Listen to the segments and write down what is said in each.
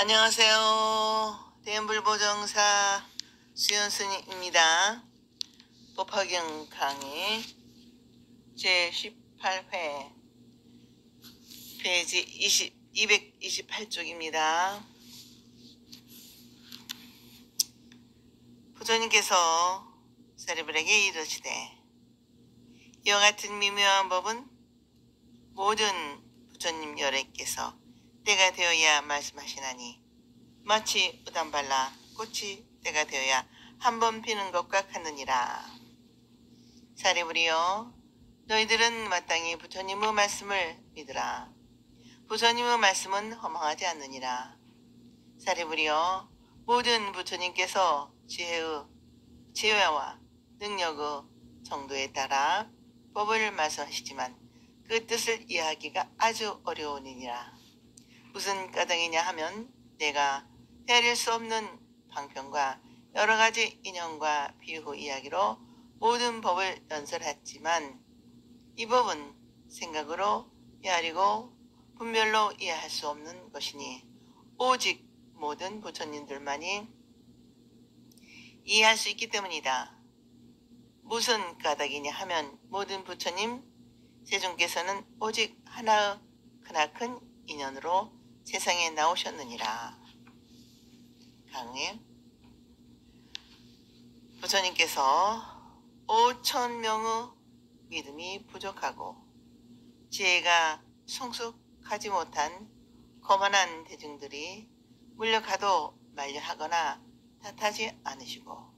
안녕하세요. 대인불보정사 수연스님입니다. 법화경 강의 제18회 페이지 228쪽입니다. 부처님께서 사리불에게 이르시되 이와 같은 미묘한 법은 모든 부처님 열애께서 때가 되어야 말씀하시나니 마치 우담발라 꽃이 때가 되어야 한 번 피는 것과 같느니라. 사리불이여, 너희들은 마땅히 부처님의 말씀을 믿으라. 부처님의 말씀은 허망하지 않느니라. 사리불이여, 모든 부처님께서 지혜와 능력의 정도에 따라 법을 말씀하시지만 그 뜻을 이해하기가 아주 어려우니라. 무슨 까닭이냐 하면 내가 헤아릴 수 없는 방편과 여러 가지 인연과 비유 이야기로 모든 법을 연설했지만 이 법은 생각으로 헤아리고 분별로 이해할 수 없는 것이니 오직 모든 부처님들만이 이해할 수 있기 때문이다. 무슨 까닭이냐 하면 모든 부처님 세존께서는 오직 하나의 크나큰 인연으로 세상에 나오셨느니라. 강의 부처님께서 5,000명의 믿음이 부족하고 지혜가 성숙하지 못한 거만한 대중들이 물려가도 만류하거나 탓하지 않으시고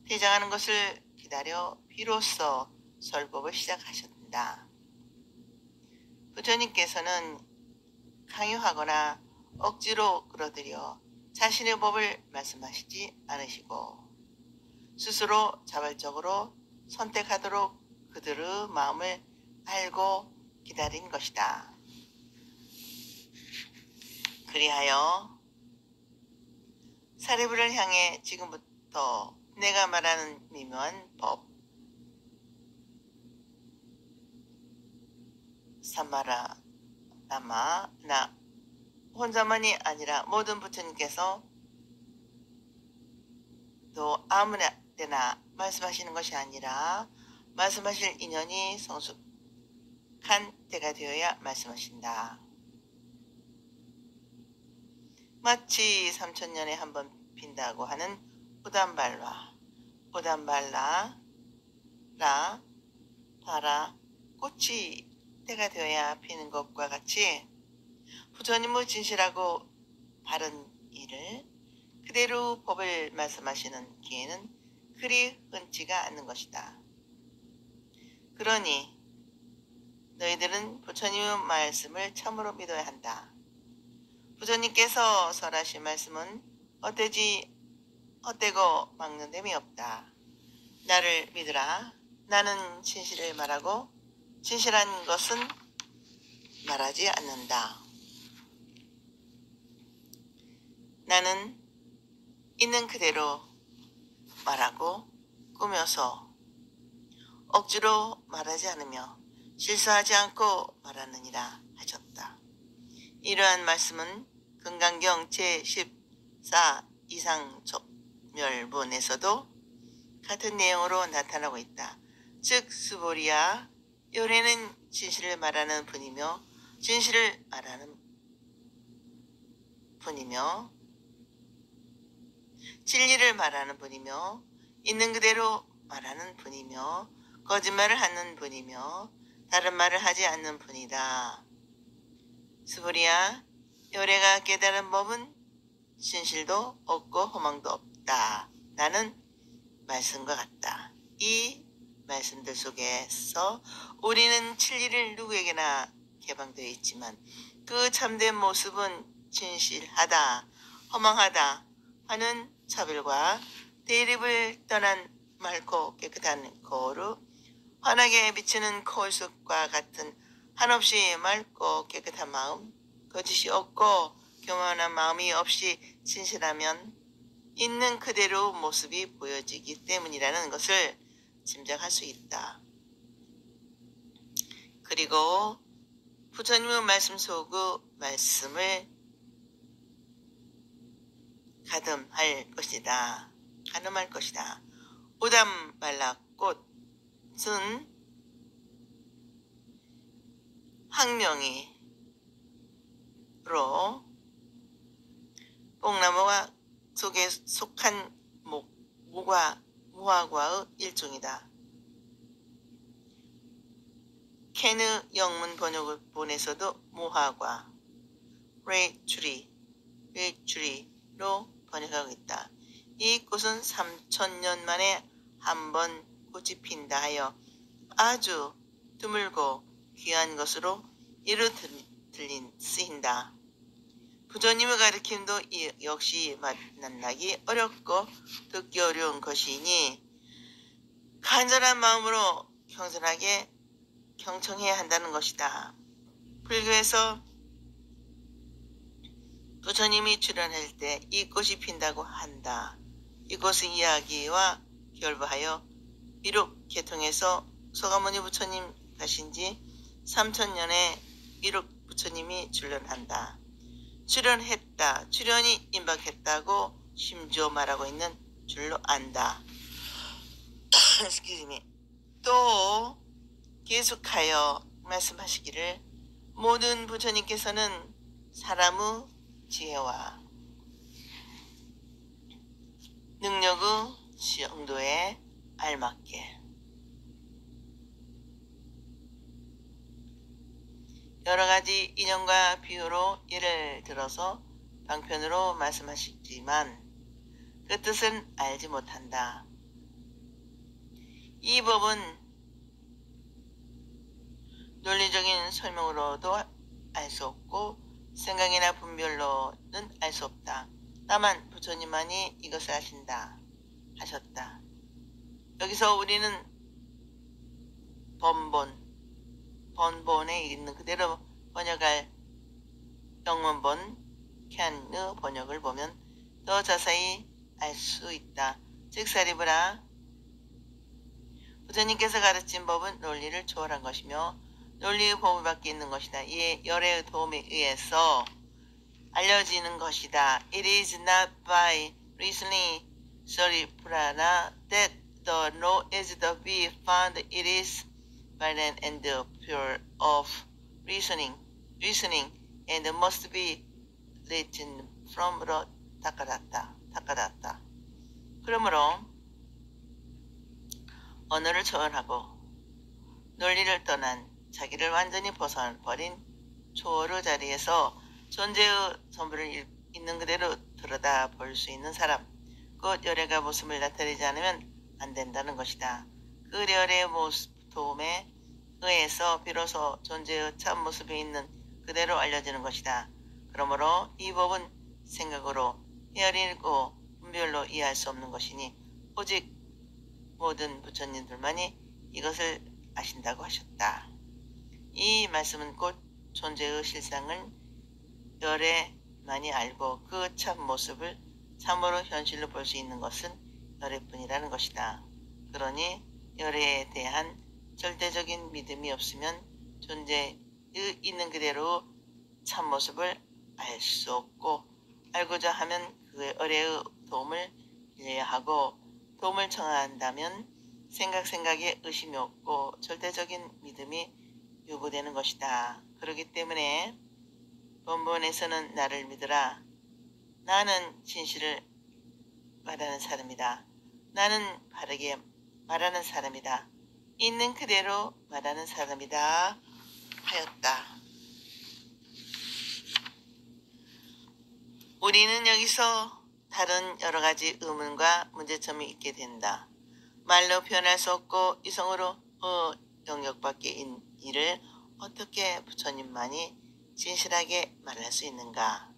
퇴장하는 것을 기다려 비로소 설법을 시작하셨다. 부처님께서는 강요하거나 억지로 끌어들여 자신의 법을 말씀하시지 않으시고 스스로 자발적으로 선택하도록 그들의 마음을 알고 기다린 것이다. 그리하여 사리불을 향해 지금부터 내가 말하는 미묘한 법 삼마라 나마 나 혼자만이 아니라 모든 부처님께서 또 아무나 때나 말씀하시는 것이 아니라 말씀하실 인연이 성숙한 때가 되어야 말씀하신다. 마치 3,000년에 한 번 핀다고 하는 우담발라 바라 꽃이 때가 되어야 피는 것과 같이 부처님의 진실하고 바른 일을 그대로 법을 말씀하시는 기회는 그리 흔치가 않는 것이다. 그러니 너희들은 부처님의 말씀을 참으로 믿어야 한다. 부처님께서 설하신 말씀은 헛되고 막는 셈이 없다. 나를 믿으라. 나는 진실을 말하고 진실한 것은 말하지 않는다. 나는 있는 그대로 말하고 꾸며서 억지로 말하지 않으며 실수하지 않고 말하느니라 하셨다. 이러한 말씀은 금강경 제14 이상멸본에서도 같은 내용으로 나타나고 있다. 즉 스보리야, 요래는 진실을 말하는 분이며 진실을 말하는 분이며 진리를 말하는 분이며 있는 그대로 말하는 분이며 거짓말을 하는 분이며 다른 말을 하지 않는 분이다. 스보리야, 요래가 깨달은 법은 진실도 없고 허망도 없다. 나는 말씀과 같다. 이 말씀들 속에서 우리는 진리를 누구에게나 개방되어 있지만 그 참된 모습은 진실하다, 허망하다 하는 차별과 대립을 떠난 맑고 깨끗한 거울을 환하게 비치는 거울속과 같은 한없이 맑고 깨끗한 마음, 거짓이 없고 교만한 마음이 없이 진실하면 있는 그대로 모습이 보여지기 때문이라는 것을 짐작할 수 있다. 그리고 부처님의 말씀 속의 말씀을 가늠할 것이다. 가늠할 것이다. 오담 말라 꽃은 학명이로 뽕나무가 속에 속한 무화과의 일종이다. 켄의 영문 번역을 본에서도 무화과, 레이추리로 번역하고 있다. 이 꽃은 3000년 만에 한 번 꽃이 핀다 하여 아주 드물고 귀한 것으로 이루 쓰인다. 부처님의 가르침도 역시 만나기 어렵고 듣기 어려운 것이니 간절한 마음으로 겸손하게 경청해야 한다는 것이다. 불교에서 부처님이 출연할 때 이 꽃이 핀다고 한다. 이 꽃의 이야기와 결부하여 미륵 계통에서 소가모니 부처님 가신 지 3000년에 미륵 부처님이 출연한다. 출연이 임박했다고 심지어 말하고 있는 줄로 안다. 또 계속하여 말씀하시기를 모든 부처님께서는 사람의 지혜와 능력의 정도에 알맞게 여러가지 인연과 비유로 예를 들어서 방편으로 말씀하시지만 그 뜻은 알지 못한다. 이 법은 논리적인 설명으로도 알 수 없고 생각이나 분별로는 알 수 없다. 다만 부처님만이 이것을 하셨다. 여기서 우리는 번본에 있는 그대로 번역할 영문본 캔의 번역을 보면 더 자세히 알 수 있다. 즉 사리부라 부처님께서 가르친 법은 논리를 초월한 것이며 논리의 보물밖에 있는 것이다. 이에 열애의 도움에 의해서 알려지는 것이다. It is not by reasoning, Saripurana, that the knowledge is to be found. It is by and pure of reasoning, and must be written from the Takadatta. 그러므로 언어를 초월하고 논리를 떠난 자기를 완전히 벗어버린 초월의 자리에서 존재의 전부를 있는 그대로 들여다볼 수 있는 사람, 그 열애가 모습을 나타내지 않으면 안 된다는 것이다. 그 열애의 도움에 의해서 비로소 존재의 참 모습이 있는 그대로 알려지는 것이다. 그러므로 이 법은 생각으로 헤아리고 분별로 이해할 수 없는 것이니 오직 모든 부처님들만이 이것을 아신다고 하셨다. 이 말씀은 곧 존재의 실상을 열애만이 알고 그 참 모습을 참으로 현실로 볼 수 있는 것은 열애뿐이라는 것이다. 그러니 열애에 대한 절대적인 믿음이 없으면 존재의 있는 그대로 참 모습을 알 수 없고 알고자 하면 그 열애의 도움을 빌려야 하고 도움을 청한다면 생각에 의심이 없고 절대적인 믿음이 요구되는 것이다. 그렇기 때문에 본문에서는 나를 믿으라. 나는 진실을 말하는 사람이다. 나는 바르게 말하는 사람이다. 있는 그대로 말하는 사람이다 하였다. 우리는 여기서 다른 여러 가지 의문과 문제점이 있게 된다. 말로 표현할 수 없고 이성으로 영역 밖의 일을 어떻게 부처님만이 진실하게 말할 수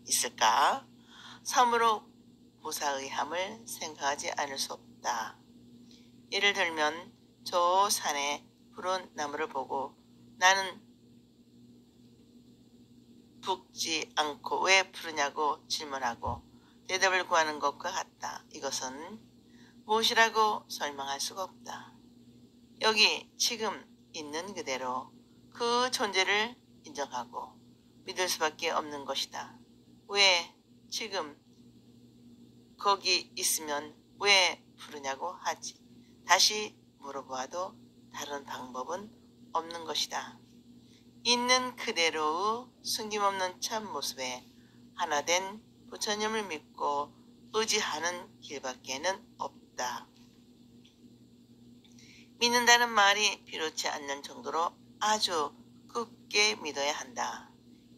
있을까? 참으로 무사의함을 생각하지 않을 수 없다. 예를 들면 저 산에 푸른 나무를 보고 나는 붓지 않고 왜 푸르냐고 질문하고 대답을 구하는 것과 같다. 이것은 무엇이라고 설명할 수가 없다. 여기 지금 있는 그대로 그 존재를 인정하고 믿을 수밖에 없는 것이다. 왜 지금 거기 있으면 왜 부르냐고 하지. 다시 물어보아도 다른 방법은 없는 것이다. 있는 그대로의 숨김없는 참모습에 하나된 부처님을 믿고 의지하는 길밖에는 없다. 믿는다는 말이 필요치 않는 정도로 아주 굳게 믿어야 한다.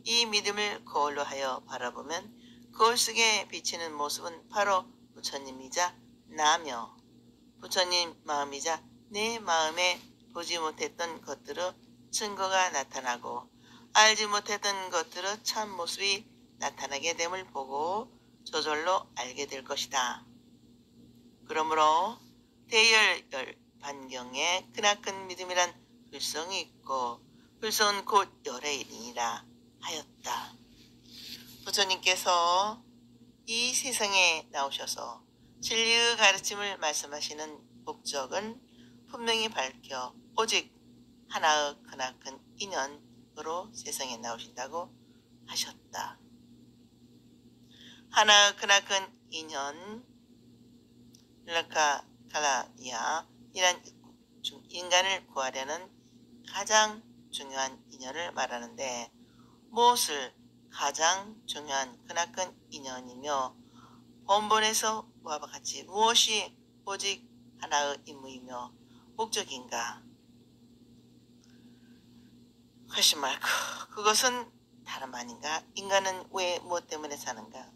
이 믿음을 거울로 하여 바라보면 거울 속에 비치는 모습은 바로 부처님이자 나며 부처님 마음이자 내 마음에 보지 못했던 것들의 증거가 나타나고 알지 못했던 것들의 참모습이 나타나게 됨을 보고 저절로 알게 될 것이다. 그러므로 대열 반경에 크나큰 믿음이란 불성이 있고 불성은 곧 열애이니라 하였다. 부처님께서 이 세상에 나오셔서 진리의 가르침을 말씀하시는 목적은 분명히 밝혀 오직 하나의 크나큰 인연으로 세상에 나오신다고 하셨다. 하나의 크나큰 인연 랄카칼라니아 이란 인간을 구하려는 가장 중요한 인연을 말하는데 무엇을 가장 중요한 크나큰 인연이며 본본에서 와 같이 무엇이 오직 하나의 임무이며 목적인가? 훨씬 말고 그것은 다름 아닌가? 인간은 왜 무엇 때문에 사는가?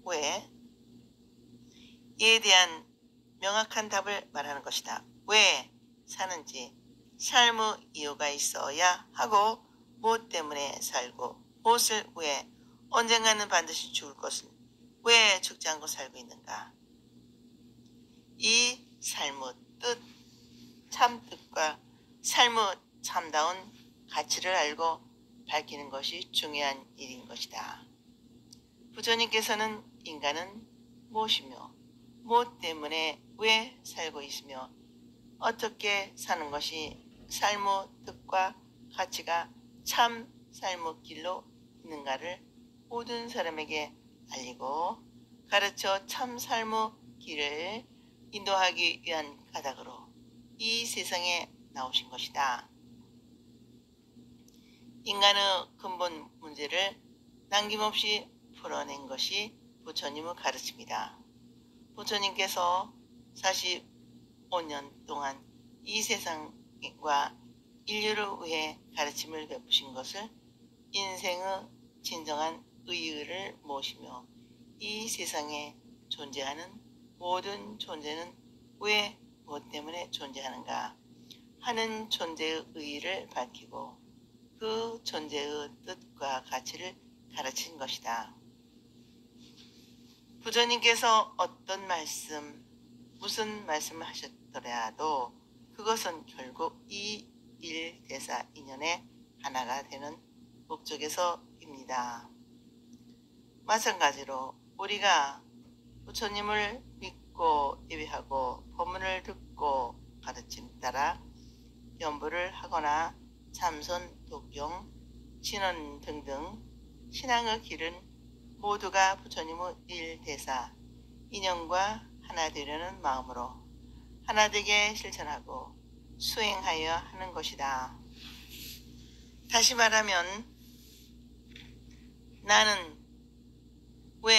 왜? 이에 대한 명확한 답을 말하는 것이다. 왜 사는지 삶의 이유가 있어야 하고 무엇 때문에 살고 무엇을 왜 언젠가는 반드시 죽을 것을 왜 죽지 않고 살고 있는가? 이 삶의 뜻, 참 뜻과 삶의 참다운 가치를 알고 밝히는 것이 중요한 일인 것이다. 부처님께서는 인간은 무엇이며 무엇 때문에 왜 살고 있으며 어떻게 사는 것이 삶의 뜻과 가치가 참 삶의 길로 있는가를 모든 사람에게 알리고 가르쳐 참 삶의 길을 인도하기 위한 가닥으로 이 세상에 나오신 것이다. 인간의 근본 문제를 남김없이 풀어낸 것이 부처님의 가르침이다. 부처님께서 45년 동안 이 세상과 인류를 위해 가르침을 베푸신 것을 인생의 진정한 의의를 모시며 이 세상에 존재하는 모든 존재는 왜 무엇 때문에 존재하는가 하는 존재의 의의를 밝히고 그 존재의 뜻과 가치를 가르친 것이다. 부처님께서 어떤 말씀, 무슨 말씀을 하셨더라도 그것은 결국 이 일대사 인연의 하나가 되는 목적에서입니다. 마찬가지로 우리가 부처님을 믿고 예배하고 법문을 듣고 가르침 따라 연부를 하거나 참선, 독경, 신원 등등 신앙의 길은 모두가 부처님의 일대사 인연과 하나 되려는 마음으로 하나되게 실천하고 수행하여 하는 것이다. 다시 말하면 나는 왜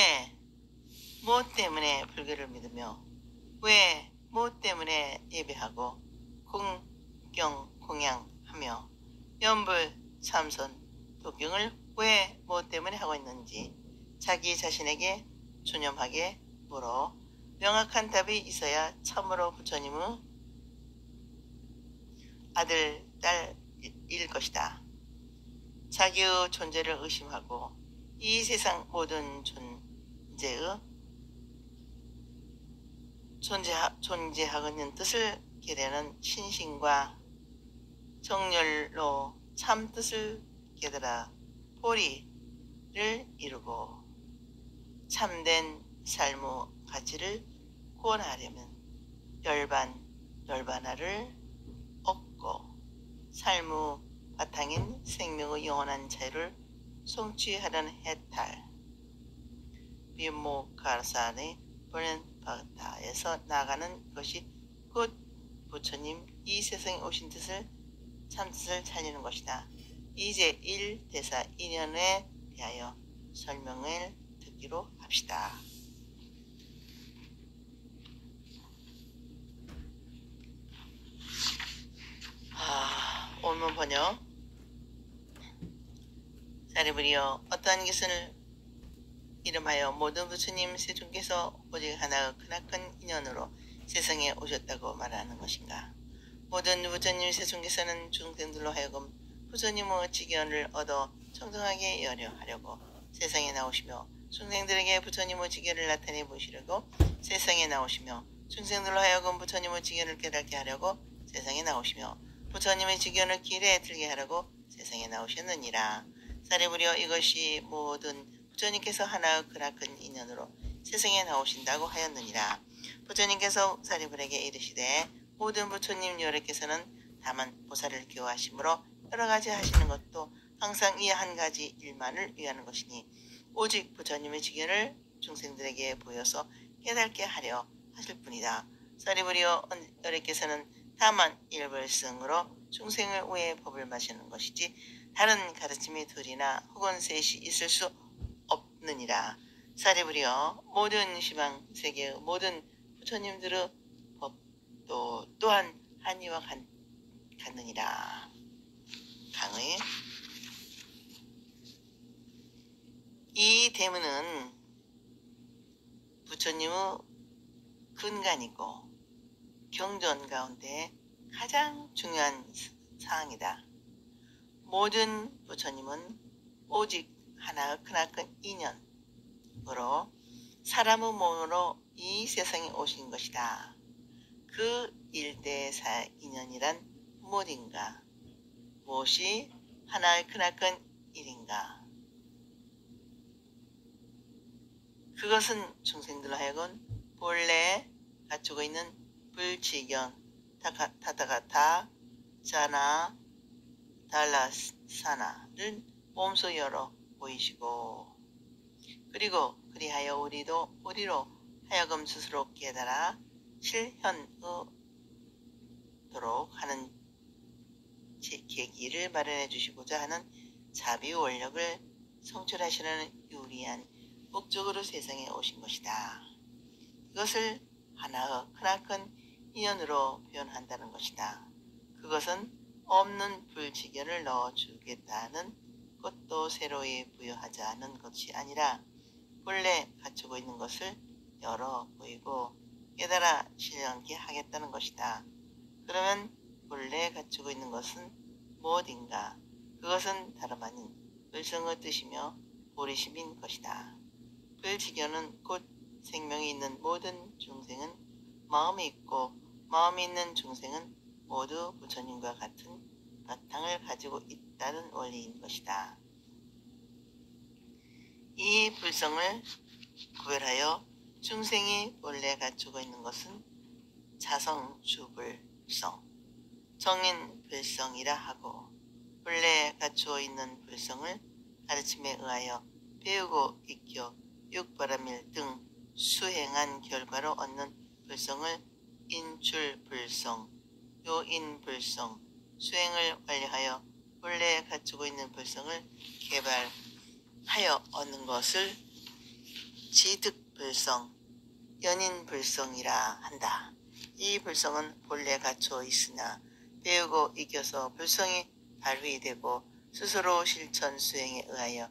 무엇 때문에 불교를 믿으며 왜 무엇 때문에 예배하고 공경 공양하며 연불 참선 독경을 왜 무엇 때문에 하고 있는지 자기 자신에게 존엄하게 물어 명확한 답이 있어야 참으로 부처님의 아들, 딸일 것이다. 자기의 존재를 의심하고 이 세상 모든 존재의 존재하고 있는 뜻을 깨달은 신심과 정열로 참 뜻을 깨달아 보리를 이루고 참된 삶의 가치를 구원하려면 열반하를 얻고 삶의 바탕인 생명의 영원한 자유를 성취하려는 해탈 비모카사의 보낸바다에서 나가는 것이 곧 부처님 이 세상에 오신 뜻을 참뜻을 살리는 것이다. 이제 1 대사 2년에 대하여 설명을 듣기로 합시다. 원문 번역. 사리부리여, 어떠한 기선을 이름하여 모든 부처님 세존께서 오직 하나의 크나큰 인연으로 세상에 오셨다고 말하는 것인가? 모든 부처님 세존께서는 중생들로 하여금 부처님의 직연을 얻어 청정하게 여려하려고 세상에 나오시며 중생들에게 부처님의 직연을 나타내 보시려고 세상에 나오시며 중생들로 하여금 부처님의 직연을 깨닫게 하려고 세상에 나오시며 부처님의 직연을 길에 들게 하려고 세상에 나오셨느니라. 사리부리여, 이것이 모든 부처님께서 하나의 크나큰 인연으로 세상에 나오신다고 하였느니라. 부처님께서 사리불에게 이르시되 모든 부처님 여러께서는 다만 보살을 교화하심으로 여러가지 하시는 것도 항상 이 한 가지 일만을 위하는 것이니 오직 부처님의 직연을 중생들에게 보여서 깨닫게 하려 하실 뿐이다. 사리부리여, 여러께서는 다만 일벌성으로 중생을 위해 법을 마시는 것이지 다른 가르침이 둘이나 혹은 셋이 있을 수 없느니라. 사리부리여, 모든 시방 세계의 모든 부처님들의 법도 또한 한이와 같느니라. 강의. 이 대문은 부처님의 근간이고 경전 가운데 가장 중요한 사항이다. 모든 부처님은 오직 하나의 크나큰 인연으로 사람의 몸으로 이 세상에 오신 것이다. 그 일대사 인연이란 무엇인가? 무엇이 하나의 크나큰 일인가? 그것은 중생들로 하여금 본래 갖추고 있는 불치경, 타타가타, 자나, 달라사나를 몸소 열어 보이시고, 그리고 그리하여 우리로 하여금 스스로 깨달아 실현하도록 하는 계기를 마련해 주시고자 하는 자비 원력을 성취하시려는 유리한 목적으로 세상에 오신 것이다. 그것을 하나의 크나큰 인연으로 표현한다는 것이다. 그것은 없는 불지견을 넣어주겠다는 것도 새로이 부여하자는 것이 아니라 본래 갖추고 있는 것을 열어 보이고 깨달아 실현하게 하겠다는 것이다. 그러면 본래 갖추고 있는 것은 무엇인가? 그것은 다름 아닌 불성의 뜻이며 보리심인 것이다. 불지견은 곧 생명이 있는 모든 중생은 마음이 있고 마음이 있는 중생은 모두 부처님과 같은 바탕을 가지고 있다는 원리인 것이다. 이 불성을 구별하여 중생이 본래 갖추고 있는 것은 자성주불성, 정인불성이라 하고 본래 갖추어 있는 불성을 가르침에 의하여 배우고 익혀 육바라밀 등 수행한 결과로 얻는 불성을 인출불성, 요인불성, 수행을 완료하여 본래 갖추고 있는 불성을 개발하여 얻는 것을 지득불성, 연인불성이라 한다. 이 불성은 본래 갖추어 있으나 배우고 익혀서 불성이 발휘되고 스스로 실천 수행에 의하여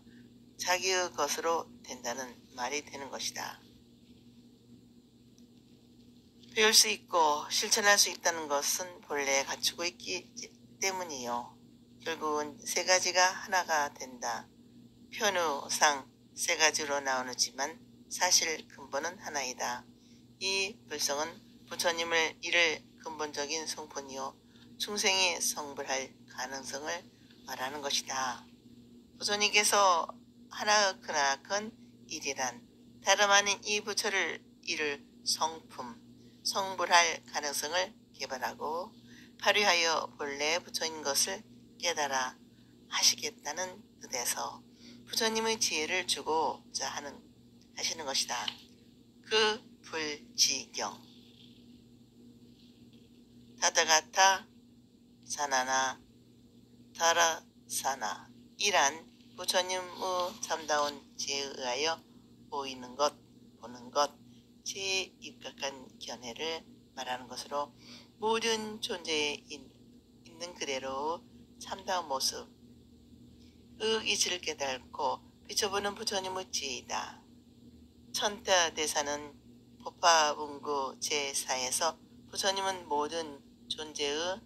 자기의 것으로 된다는 말이 되는 것이다. 배울 수 있고 실천할 수 있다는 것은 본래 갖추고 있기 때문이요. 결국은 세 가지가 하나가 된다. 편우상 세 가지로 나오지만 사실 근본은 하나이다. 이 불성은 부처님을 이를 근본적인 성품이요 중생이 성불할 가능성을 말하는 것이다. 부처님께서 하나의 크나큰 일이란 다름 아닌 이 부처를 이를 성품, 성불할 가능성을 개발하고 발휘하여 본래 부처인 것을 깨달아 하시겠다는 뜻에서 부처님의 지혜를 주고자 하시는 것이다. 그 불지경. 타다가타 사나나 타라사나 이란 부처님의 참다운 지혜에 의하여 보이는 것, 보는 것, 지혜에 입각한 견해를 말하는 것으로 모든 존재에 있는 그대로 참다운 모습, 의 이치를 깨닫고 비춰보는 부처님의 지혜이다. 천태대사는 법화문구 제4에서 부처님은 모든 존재의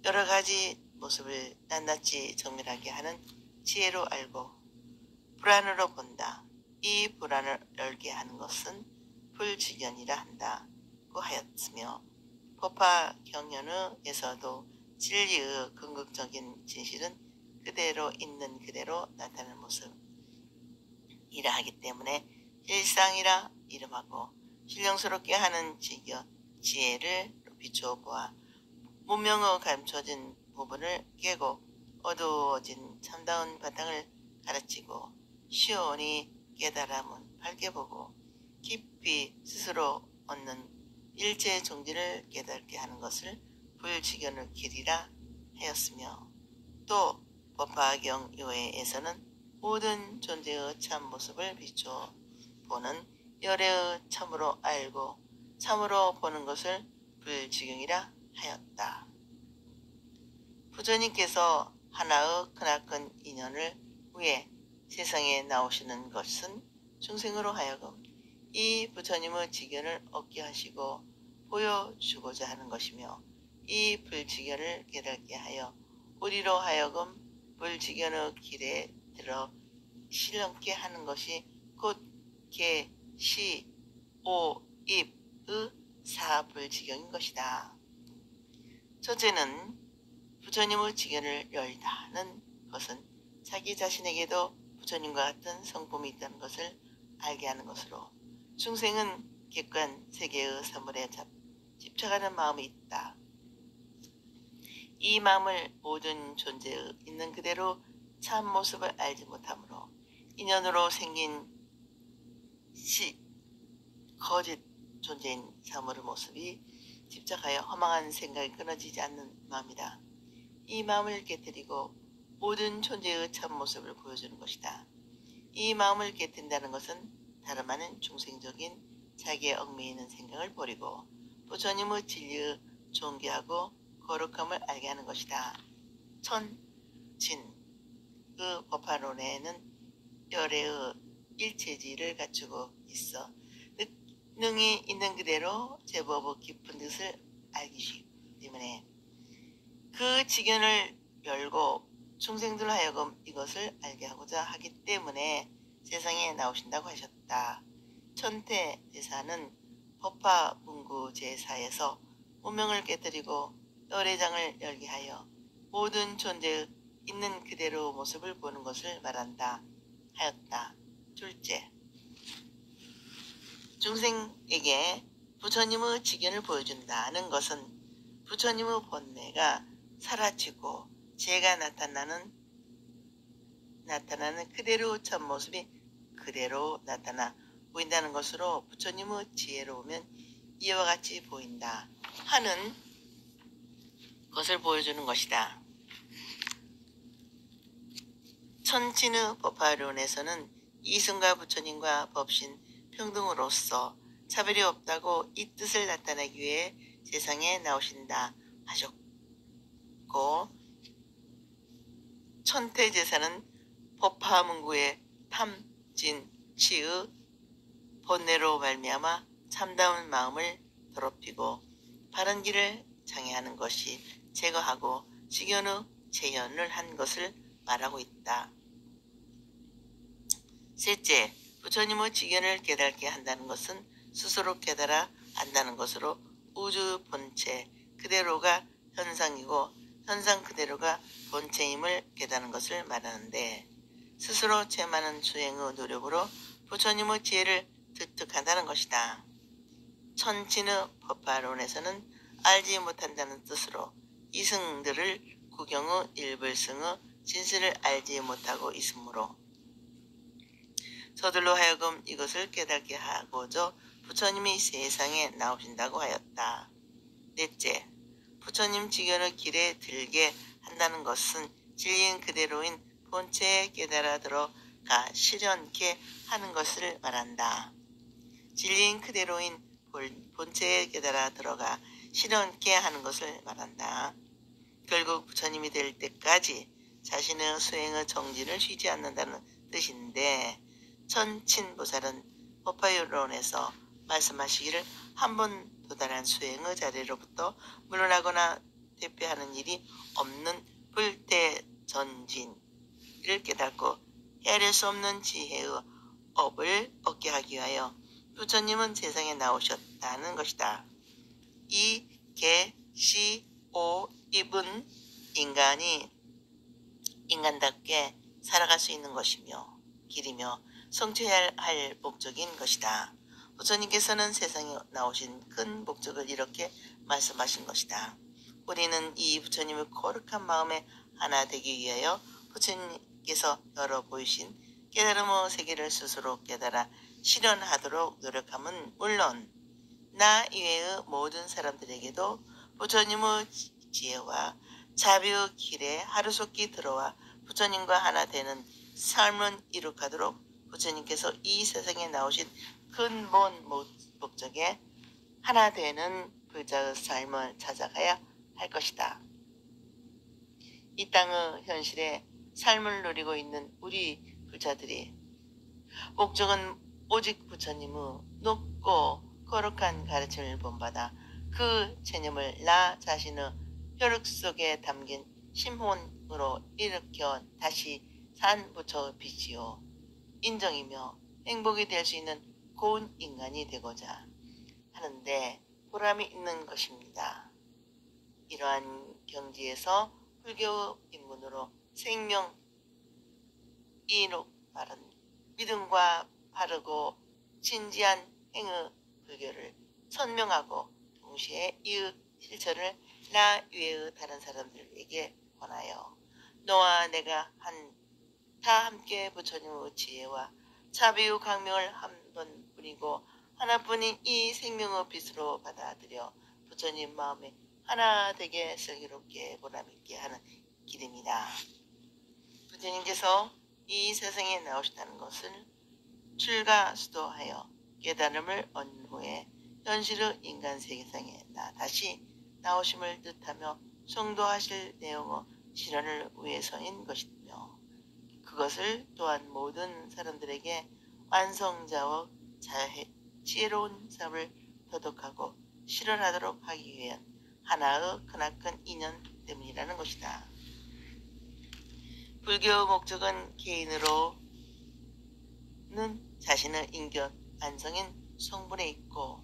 여러 가지 모습을 낱낱이 정밀하게 하는 지혜로 알고 불안으로 본다. 이 불안을 열게 하는 것은 불지견이라 한다고 하였으며 법화경연에서도 진리의 궁극적인 진실은 그대로 있는 그대로 나타나는 모습이라 하기 때문에 일상이라 이름하고 신령스럽게 하는 지혜를 비춰보아 문명의 감춰진 부분을 깨고 어두워진 참다운 바탕을 가르치고 시원히 깨달음은 밝게 보고 깊이 스스로 얻는 일체 종지를 깨닫게 하는 것을 불지견의 길이라 하였으며 또 법화경 요해에서는 모든 존재의 참모습을 비춰보는 열애의 참으로 알고 참으로 보는 것을 불지경이라 하였다. 부처님께서 하나의 크나큰 인연을 위해 세상에 나오시는 것은 중생으로 하여금 이 부처님의 지견을 얻게 하시고 보여주고자 하는 것이며 이 불지견을 깨닫게 하여 우리로 하여금 불지견의 길에 들어 신령케 하는 것이 곧 개, 시, 오, 입의 사불지경인 것이다. 첫째는 부처님의 지견을 열다는 것은 자기 자신에게도 부처님과 같은 성품이 있다는 것을 알게 하는 것으로 중생은 객관 세계의 사물에 집착하는 마음이 있다. 이 마음을 모든 존재의 있는 그대로 참 모습을 알지 못하므로 인연으로 생긴 거짓 존재인 사물의 모습이 집착하여 허망한 생각이 끊어지지 않는 마음이다. 이 마음을 깨뜨리고 모든 존재의 참모습을 보여주는 것이다. 이 마음을 깨뜨린다는 것은 다름 아닌 중생적인 자기의 얽매이는 생각을 버리고 부처님의 진리의 존귀하고 거룩함을 알게 하는 것이다. 천진의 법화론에는 열애의 일체지를 갖추고 있어 능히 있는 그대로 제법의 깊은 뜻을 알기 쉽기 때문에 그 지견을 열고 중생들 하여금 이것을 알게 하고자 하기 때문에 세상에 나오신다고 하셨다. 천태대사는 법화문구 제4에서 문명을 깨뜨리고 열애장을 열게 하여 모든 존재의 있는 그대로 모습을 보는 것을 말한다 하였다. 둘째, 중생에게 부처님의 지견을 보여준다는 것은 부처님의 본래가 사라지고 죄가 나타나는 그대로 참모습이 그대로 나타나 보인다는 것으로 부처님의 지혜로 보면 이와 같이 보인다 하는 것을 보여주는 것이다. 천진의 법화론에서는 이승과 부처님과 법신 평등으로서 차별이 없다고 이 뜻을 나타내기 위해 세상에 나오신다 하셨고 천태제사는 법화문구의 탐진치의 본래로 말미암아 참다운 마음을 더럽히고 바른 길을 장애하는 것이 제거하고 지견의 재현을 한 것을 말하고 있다. 셋째, 부처님의 지견을 깨닫게 한다는 것은 스스로 깨달아 안다는 것으로 우주 본체 그대로가 현상이고 현상 그대로가 본체임을 깨닫는 것을 말하는데 스스로 죄 많은 수행의 노력으로 부처님의 지혜를 득득한다는 것이다. 천진의 법화론에서는 알지 못한다는 뜻으로 이승들을 구경의 일불승의 진실을 알지 못하고 있으므로 저들로 하여금 이것을 깨닫게 하고자 부처님이 세상에 나오신다고 하였다. 넷째, 부처님 지견을 길에 들게 한다는 것은 진리인 그대로인 본체에 깨달아 들어가 실현케 하는 것을 말한다. 진리인 그대로인 본체에 깨달아 들어가 실현케 하는 것을 말한다. 결국 부처님이 될 때까지 자신의 수행의 정진을 쉬지 않는다는 뜻인데, 천친보살은 법화유론에서 말씀하시기를 한 번 도달한 수행의 자리로부터 물러나거나 대피하는 일이 없는 불대전진을 깨닫고 헤아릴 수 없는 지혜의 업을 얻게 하기 위하여 부처님은 세상에 나오셨다는 것이다. 이 개, 시, 오, 입은 인간이 인간답게 살아갈 수 있는 것이며 길이며 성취해야 할 목적인 것이다. 부처님께서는 세상에 나오신 큰 목적을 이렇게 말씀하신 것이다. 우리는 이 부처님의 거룩한 마음에 하나 되기 위하여 부처님께서 열어 보이신 깨달음의 세계를 스스로 깨달아 실현하도록 노력함은 물론 나 이외의 모든 사람들에게도 부처님의 지혜와 자비의 길에 하루속히 들어와 부처님과 하나 되는 삶을 이룩하도록 부처님께서 이 세상에 나오신 근본 목적에 하나 되는 불자의 삶을 찾아가야 할 것이다. 이 땅의 현실에 삶을 누리고 있는 우리 불자들이 목적은 오직 부처님의 높고 거룩한 가르침을 본받아 그 체념을 나 자신의 혈육 속에 담긴 심혼으로 일으켜 다시 산 부처의 빛이요 인정이며 행복이 될 수 있는 고운 인간이 되고자 하는데 보람이 있는 것입니다. 이러한 경지에서 불교의 입문으로 생명 이룩 바른 믿음과 바르고 진지한 행의 불교를 선명하고 동시에 이의 실천을 나 외의 다른 사람들에게 권하여 너와 내가 다 함께 부처님의 지혜와 자비의 강명을 한 번뿐이고 하나뿐인 이 생명의 빛으로 받아들여 부처님 마음에 하나 되게 슬기롭게 보람있게 하는 길입니다. 부처님께서 이 세상에 나오셨다는 것을 출가수도하여 깨달음을 얻는 후에 현실의 인간 세계상에 다시 나오심을 뜻하며 성도하실 내용의 실현을 위해서인 것이며 그것을 또한 모든 사람들에게 완성자와 지혜로운 삶을 도독하고 실현하도록 하기 위한 하나의 크나큰 인연 때문이라는 것이다. 불교의 목적은 개인으로는 자신의 인격, 안성인 성분에 있고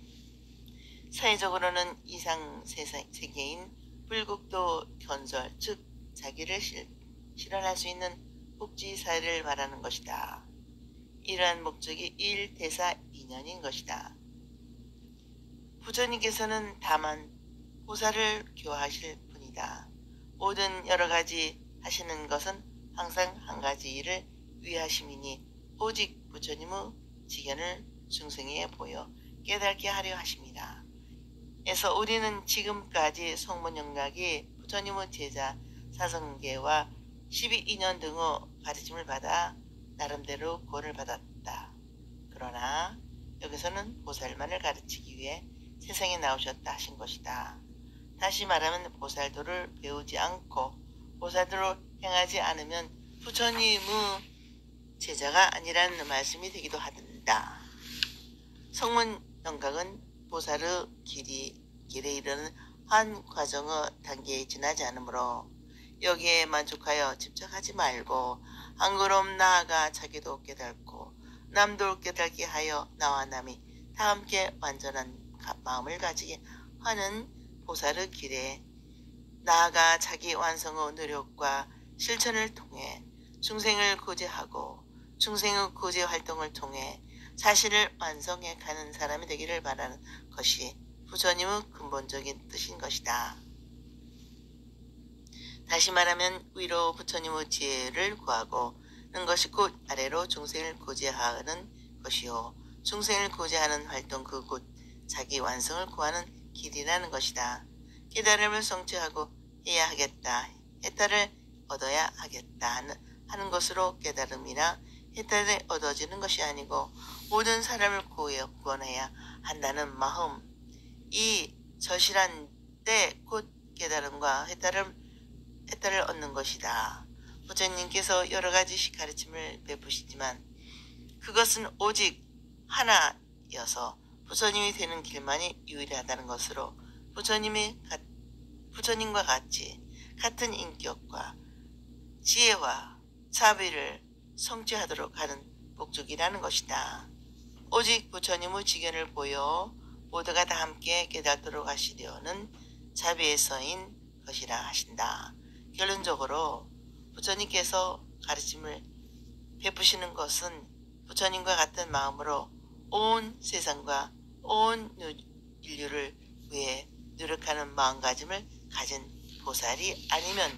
사회적으로는 이상 세계인 불국도 건설, 즉 자기를 실현할 수 있는 복지사회를 말하는 것이다. 이러한 목적이 1대사2년인 것이다. 부처님께서는 다만 보살을 교화하실 뿐이다. 모든 여러가지 하시는 것은 항상 한 가지 일을 위하심이니 오직 부처님의 지견을 중생에 보여 깨닫게 하려 하십니다. 에서 우리는 지금까지 성문영락이 부처님의 제자 사성계와 12인연 등의 가르침을 받아 나름대로 구원을 받았다. 그러나 여기서는 보살만을 가르치기 위해 세상에 나오셨다 하신 것이다. 다시 말하면 보살도를 배우지 않고 보살도를 행하지 않으면 부처님의 제자가 아니라는 말씀이 되기도 한다. 성문영각은 보살의 길에 이르는 한 과정의 단계에 지나지 않으므로 여기에 만족하여 집착하지 말고 한 걸음 나아가 자기도 깨닫고 남도 깨닫게 하여 나와 남이 다 함께 완전한 마음을 가지게 하는 보살의 길에 나아가 자기 완성의 노력과 실천을 통해 중생을 구제하고 중생의 구제 활동을 통해 자신을 완성해 가는 사람이 되기를 바라는 것이 부처님의 근본적인 뜻인 것이다. 다시 말하면 위로 부처님의 지혜를 구하고 는 것이 곧 아래로 중생을 구제하는 것이요 중생을 구제하는 활동 그곳 자기 완성을 구하는 길이라는 것이다. 깨달음을 성취하고 해야 하겠다. 해탈을 얻어야 하겠다 하는 것으로 깨달음이나 해탈이 얻어지는 것이 아니고 모든 사람을 구원해야 한다는 마음, 이 절실한 때 곧 깨달음과 해탈을 얻는 것이다. 부처님께서 여러 가지 가르침을 베푸시지만 그것은 오직 하나여서 부처님이 되는 길만이 유일하다는 것으로 부처님과 같이 같은 인격과 지혜와 자비를 성취하도록 하는 목적이라는 것이다. 오직 부처님의 지견을 보여 모두가 다 함께 깨닫도록 하시려는 자비에서인 것이라 하신다. 결론적으로 부처님께서 가르침을 베푸시는 것은 부처님과 같은 마음으로 온 세상과 온 인류를 위해 노력하는 마음가짐을 가진 보살이 아니면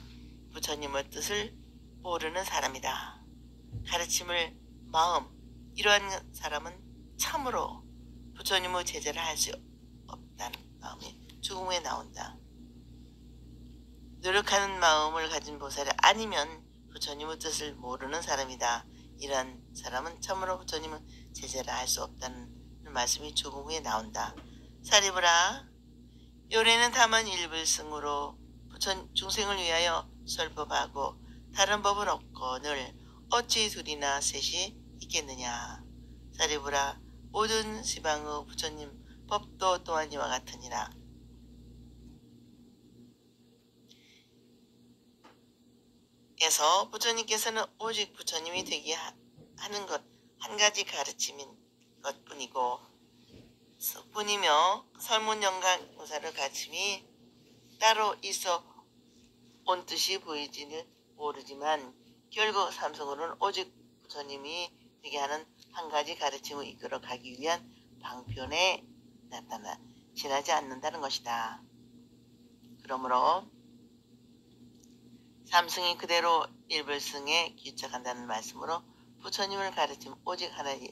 부처님의 뜻을 모르는 사람이다. 가르침을 이러한 사람은 참으로 부처님의 제자를 할 수 없다는 마음이 죽음 후에 나온다. 노력하는 마음을 가진 보살이 아니면 부처님의 뜻을 모르는 사람이다. 이런 사람은 참으로 부처님은 제자를 할 수 없다는 말씀이 죽음 후에 나온다. 사리부라, 요래는 다만 일불승으로 중생을 위하여 설법하고 다른 법은 없거늘 어찌 둘이나 셋이 있겠느냐. 사리부라, 모든 시방의 부처님 법도 또한 이와 같으니라. 에서 부처님께서는 오직 부처님이 되게 하는 것 한 가지 가르침인 것뿐이고 뿐이며 설문영광무사를 가르침이 따로 있어 온 뜻이 보이지는 모르지만 결국 삼성으로는 오직 부처님이 되게 하는 한 가지 가르침을 이끌어 가기 위한 방편에 나타나 지나지 않는다는 것이다. 그러므로 삼승이 그대로 일불승에 귀착한다는 말씀으로 부처님을 가르침 오직 하나일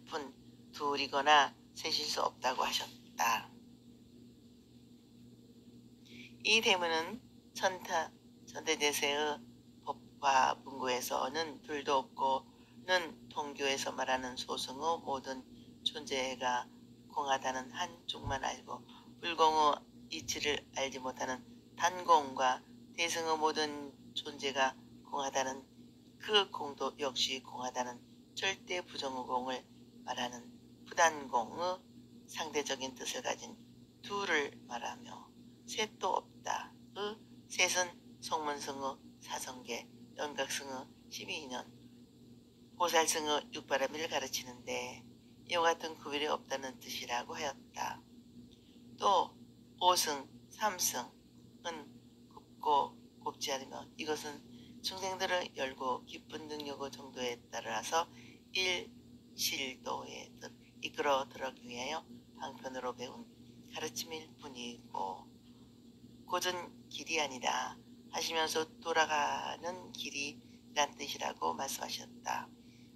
뿐 둘이거나 셋일 수 없다고 하셨다. 이 대문은 천대제세의 법과 문구에서는 둘도 없고는 통교에서 말하는 소승의 모든 존재가 공하다는 한쪽만 알고 불공의 이치를 알지 못하는 단공과 대승의 모든 존재가 공하다는 그 공도 역시 공하다는 절대 부정의 공을 말하는 부단공의 상대적인 뜻을 가진 둘을 말하며 셋도 없다. 그 셋은 성문승의 사성계, 연각승의 12인연, 보살승의 육바라밀을 가르치는데 이와 같은 구별이 없다는 뜻이라고 하였다. 또 오승, 삼승은 곱고 곱지 않으며 이것은 중생들을 열고 기쁜 능력의 정도에 따라서 일실도에 이끌어 들어가기 위하여 방편으로 배운 가르침일 뿐이고 곧은 길이 아니다 하시면서 돌아가는 길이란 뜻이라고 말씀하셨다.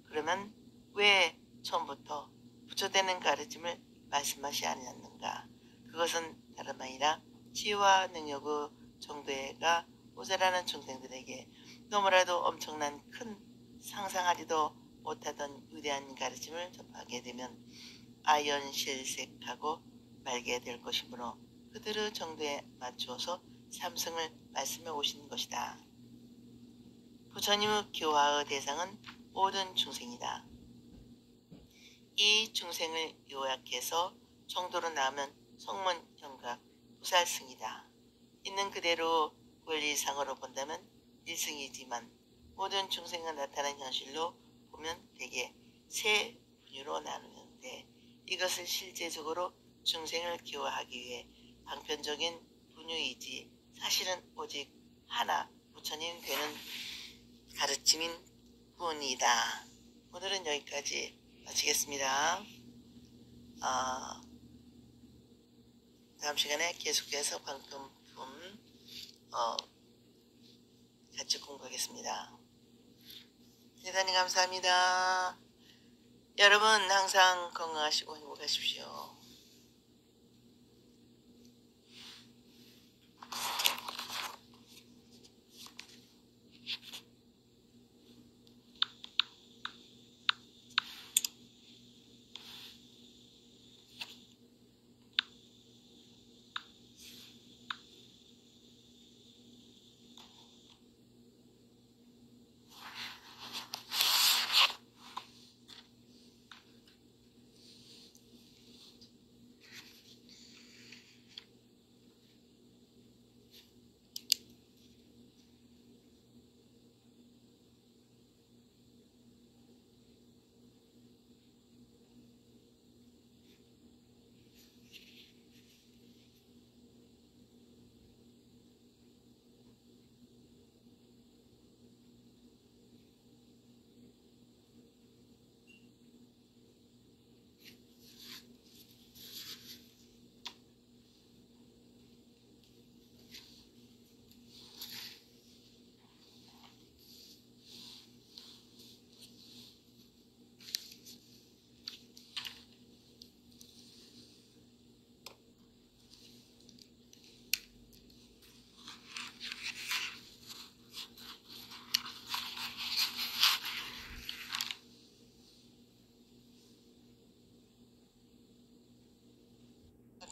그러면 왜 처음부터 부처되는 가르침을 말씀하시 아니었는가? 그것은 다름 아니라 지혜와 능력의 정도가 모자라는 중생들에게 너무나도 엄청난 큰 상상하지도 못하던 위대한 가르침을 접하게 되면 아연실색하고 말게 될 것이므로 그들의 정도에 맞추어서 삼승을 말씀해 오신 것이다. 부처님의 교화의 대상은 모든 중생이다. 이 중생을 요약해서 정도로 나오면 성문, 현각, 부살승이다. 있는 그대로 원리상으로 본다면 일승이지만 모든 중생가 나타난 현실로 보면 대개 세 분류로 나누는데 이것을 실제적으로 중생을 교화하기 위해 방편적인 분류이지 사실은 오직 하나 부처님 되는 가르침인 뿐이다. 오늘은 여기까지 마치겠습니다. 다음 시간에 계속해서 방편품 같이 공부하겠습니다. 대단히 감사합니다. 여러분 항상 건강하시고 행복하십시오.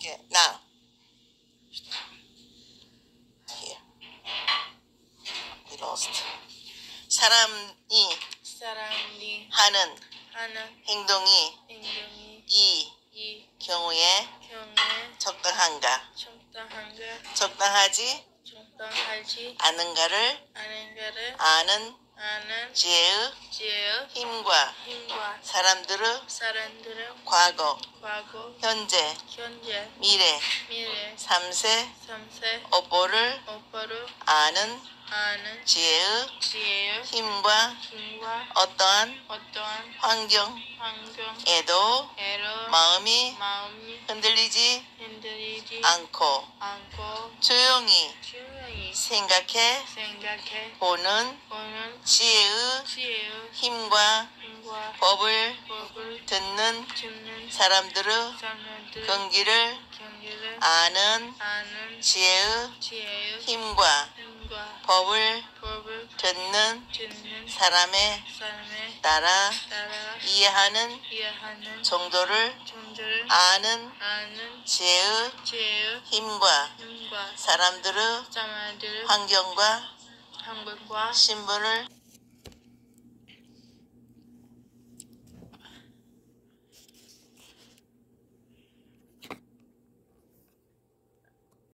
Okay, now here we lost. 사람이 하는 행동이 이 경우에 적당한가 적당하지 않은가를 아는 지혜의 힘과 사람들의 과거, 현재, 미래, 3세 업보를 아는 지혜의 힘과 어떠한 환경에도 마음이 흔들리지 않고 조용히 생각해 보는 지혜의 힘과 법을 듣는 사람들의 경기를 아는 지혜의 힘과 법을 듣는 사람에 따라 이해하는 정도를 아는 지혜의 힘과 사람들의 환경과 신분을